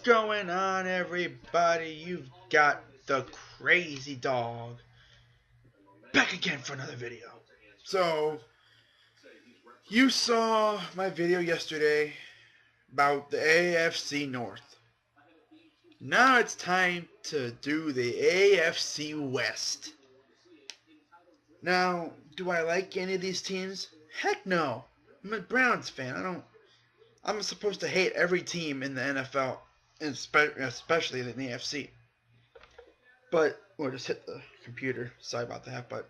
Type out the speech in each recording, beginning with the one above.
Going on, everybody? You've got the crazy dog back again for another video. So, you saw my video yesterday about the AFC North. Now it's time to do the AFC West. Now, do I like any of these teams? Heck no. I'm a Browns fan. I'm supposed to hate every team in the NFL, especially in the AFC. But we'll just hit the computer. Sorry about that. But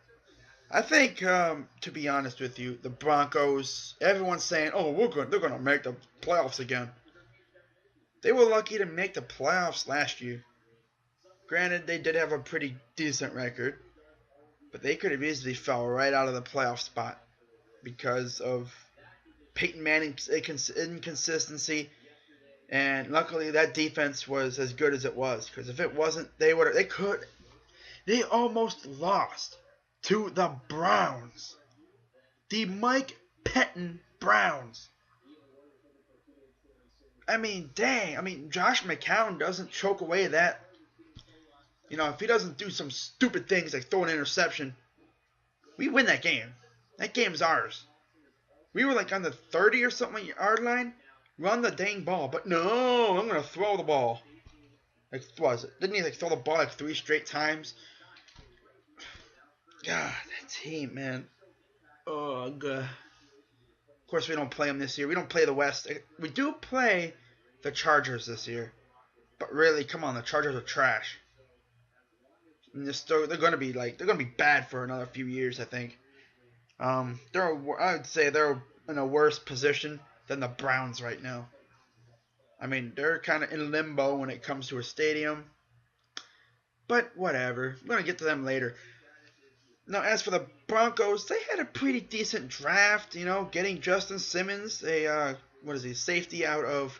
I think, to be honest with you, the Broncos. Everyone's saying, "Oh, they're gonna make the playoffs again." They were lucky to make the playoffs last year. Granted, they did have a pretty decent record, but they could have easily fell right out of the playoff spot because of Peyton Manning's inconsistency. And luckily, that defense was as good as it was. Because if it wasn't, they almost lost to the Browns. The Mike Pettin Browns. I mean, dang. I mean, Josh McCown doesn't choke away that. If he doesn't do some stupid things like throw an interception, we win that game. That game's ours. We were like on the 30 or something yard line. Run the dang ball. But no, I'm going to throw the ball. Like, what was it? Didn't he throw the ball like 3 straight times? God, that team, man. Ugh. Of course, we don't play them this year. We don't play the West. We do play the Chargers this year. But really, come on, the Chargers are trash. And they're gonna be bad for another few years, I think. I would say they're in a worse position than the Browns right now. I mean, they're kind of in limbo when it comes to a stadium. But whatever. I'm gonna get to them later. Now, as for the Broncos, they had a pretty decent draft, getting Justin Simmons, safety out of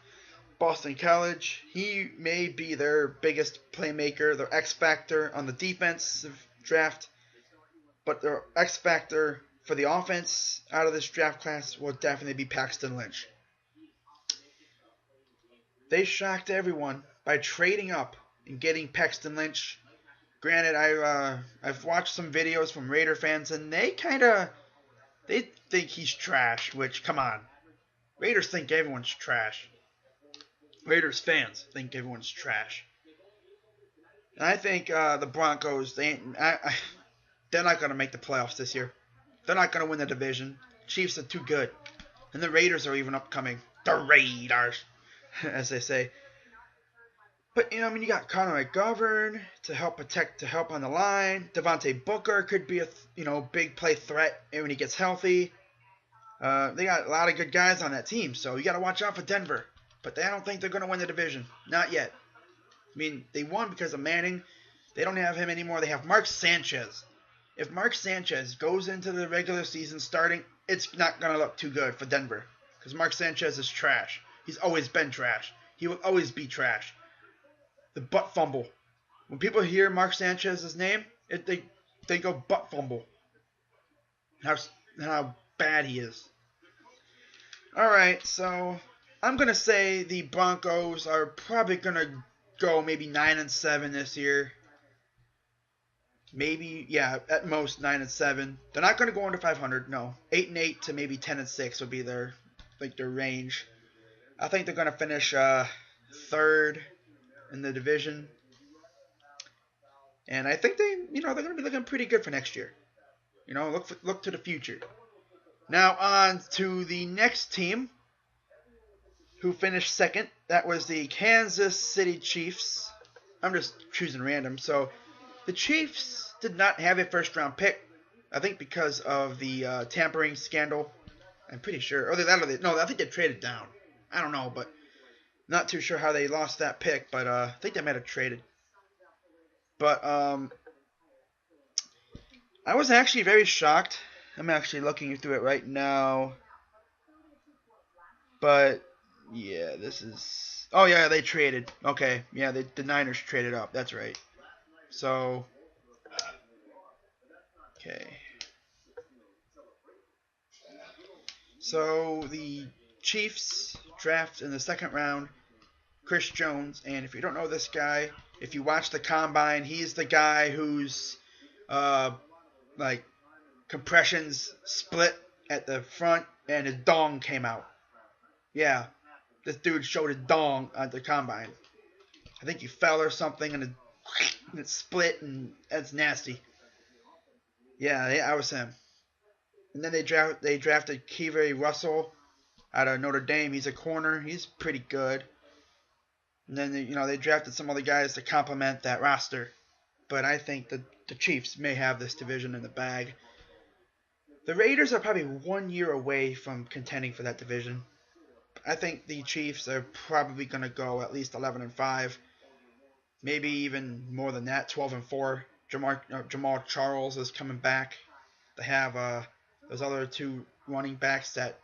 Boston College. He may be their biggest playmaker, their X factor on the defensive draft, but their X factor for the offense out of this draft class will definitely be Paxton Lynch. They shocked everyone by trading up and getting Paxton Lynch. Granted, I've watched some videos from Raider fans, and they think he's trash. Which, come on, Raiders think everyone's trash. Raiders fans think everyone's trash. And I think the Broncos, they're not going to make the playoffs this year. They're not going to win the division. Chiefs are too good, and the Raiders are even upcoming. The Raiders, as they say. But, you got Connor McGovern to help on the line. Devontae Booker could be a big play threat when he gets healthy. They got a lot of good guys on that team, so you got to watch out for Denver. But I don't think they're going to win the division. Not yet. I mean, they won because of Manning. They don't have him anymore. They have Mark Sanchez. If Mark Sanchez goes into the regular season starting, it's not going to look too good for Denver. Because Mark Sanchez is trash. He's always been trash. He will always be trash. The butt fumble. When people hear Mark Sanchez's name, they go butt fumble. How bad he is. Alright, so I'm going to say the Broncos are probably going to go maybe 9-7 this year. Maybe, yeah, at most 9-7. They're not going to go under 500, no. 8-8 to maybe 10-6 would be their range. I think they're going to finish third in the division. And I think they're going to be looking pretty good for next year. Look to the future. Now on to the next team who finished second. That was the Kansas City Chiefs. I'm just choosing random. So the Chiefs did not have a first-round pick. I think because of the tampering scandal. I'm pretty sure. I think they traded down. I don't know, but not too sure how they lost that pick, but I think they might have traded. But I was actually very shocked. I'm actually looking through it right now. But yeah, this is. Oh yeah, they traded. Okay, yeah, the Niners traded up. That's right. So okay. So the Chiefs draft in the second round Chris Jones. And if you don't know this guy, if you watch the combine, he's the guy who's like compressions split at the front and his dong came out. Yeah, this dude showed his dong at the combine. I think he fell or something and it split, and that's nasty. Yeah, that was him. And then they drafted Kevin Russell out of Notre Dame. He's a corner. He's pretty good. And then they drafted some other guys to complement that roster. But I think the Chiefs may have this division in the bag. The Raiders are probably 1 year away from contending for that division. I think the Chiefs are probably going to go at least 11-5, maybe even more than that, 12-4. Jamal Charles is coming back. They have those other two running backs that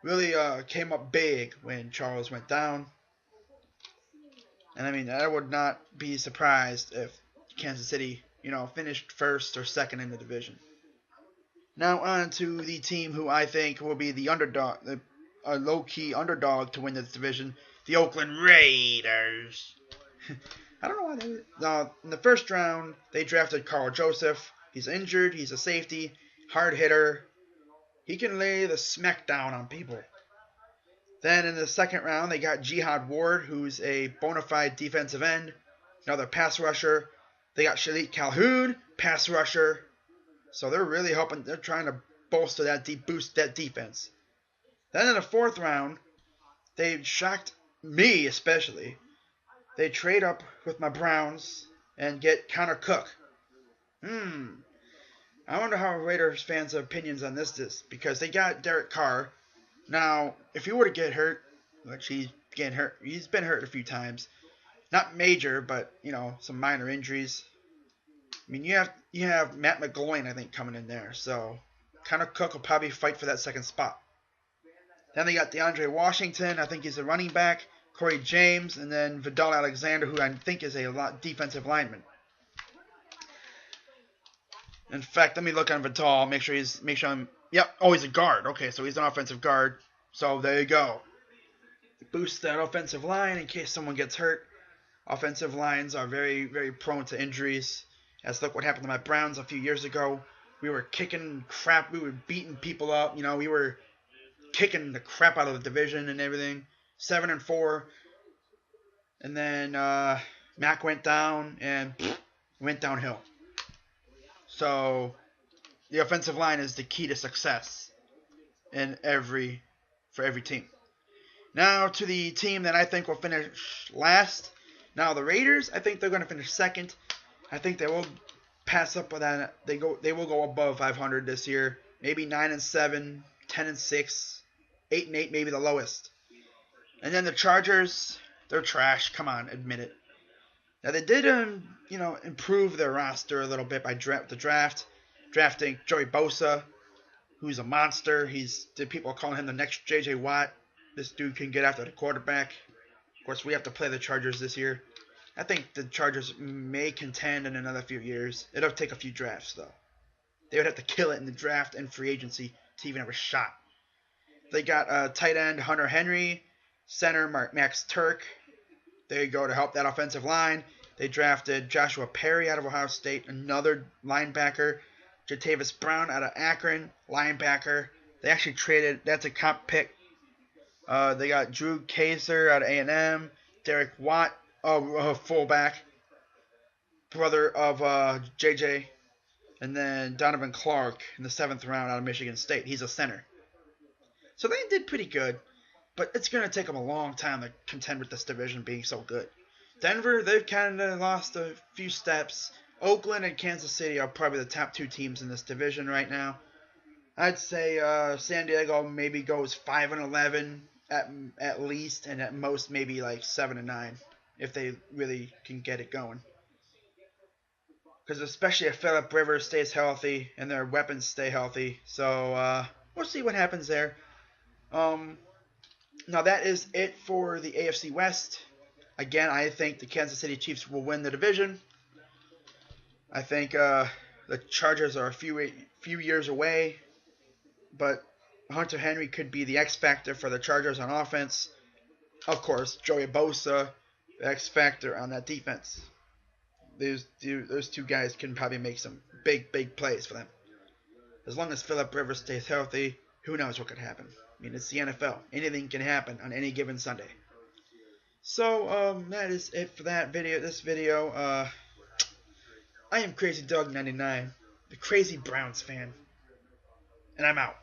really came up big when Charles went down. And I mean, I would not be surprised if Kansas City, finished first or second in the division. Now on to the team who I think will be the underdog, a low-key underdog to win this division, the Oakland Raiders. I don't know why in the first round, they drafted Carl Joseph. He's injured. He's a safety, hard hitter. He can lay the smack down on people. Then in the second round, they got Jihad Ward, who's a bona fide defensive end, another pass rusher. They got Shalik Calhoun, pass rusher. So they're really hoping, they're trying to bolster boost that defense. Then in the fourth round, they shocked me especially. They trade up with my Browns and get Connor Cook. I wonder how Raiders fans' opinions on this because they got Derek Carr. Now, if he were to get hurt, which he's been hurt a few times. Not major, but some minor injuries. I mean, you have Matt McGloin, I think, coming in there. So Connor Cook will probably fight for that second spot. Then they got DeAndre Washington. I think he's a running back. Corey James, and then Vidal Alexander, who I think is a defensive lineman. In fact, let me look on Vidal. Make sure I'm. Yep. Oh, he's a guard. Okay, so he's an offensive guard. So there you go. Boost that offensive line in case someone gets hurt. Offensive lines are very, very prone to injuries. As look what happened to my Browns a few years ago. We were kicking crap. We were beating people up. We were kicking the crap out of the division and everything. 7-4. And then Mac went down and went downhill. So the offensive line is the key to success for every team. Now to the team that I think will finish last. Now the Raiders, I think they're going to finish second. I think they will pass up with that. They will go above 500 this year. Maybe 9-7, 10-6, 8-8, maybe the lowest. And then the Chargers, they're trash. Come on, admit it. Now they did, improve their roster a little bit by drafting Joey Bosa, who's a monster. People are calling him the next J.J. Watt. This dude can get after the quarterback. Of course, we have to play the Chargers this year. I think the Chargers may contend in another few years. It'll take a few drafts, though. They would have to kill it in the draft and free agency to even have a shot. They got tight end Hunter Henry, center Max Turk. There you go to help that offensive line. They drafted Joshua Perry out of Ohio State, another linebacker. Jatavis Brown out of Akron, linebacker. They actually traded, that's a comp pick. They got Drew Kaiser out of A&M. Derek Watt, fullback. Brother of JJ. And then Donovan Clark in the 7th round out of Michigan State. He's a center. So they did pretty good. But it's going to take them a long time to contend with this division being so good. Denver, they've kind of lost a few steps. Oakland and Kansas City are probably the top 2 teams in this division right now. I'd say San Diego maybe goes 5-11 at least, and at most maybe like 7-9 if they really can get it going. Because especially if Phillip Rivers stays healthy and their weapons stay healthy. So we'll see what happens there. Now that is it for the AFC West. Again, I think the Kansas City Chiefs will win the division. I think the Chargers are a few years away, but Hunter Henry could be the X factor for the Chargers on offense. Of course, Joey Bosa, the X factor on that defense. Those two guys can probably make some big plays for them. As long as Philip Rivers stays healthy, who knows what could happen. I mean, it's the NFL. Anything can happen on any given Sunday. So, that is it for that video. This video, I am Crazy Dog 99, the Crazy Browns fan, and I'm out.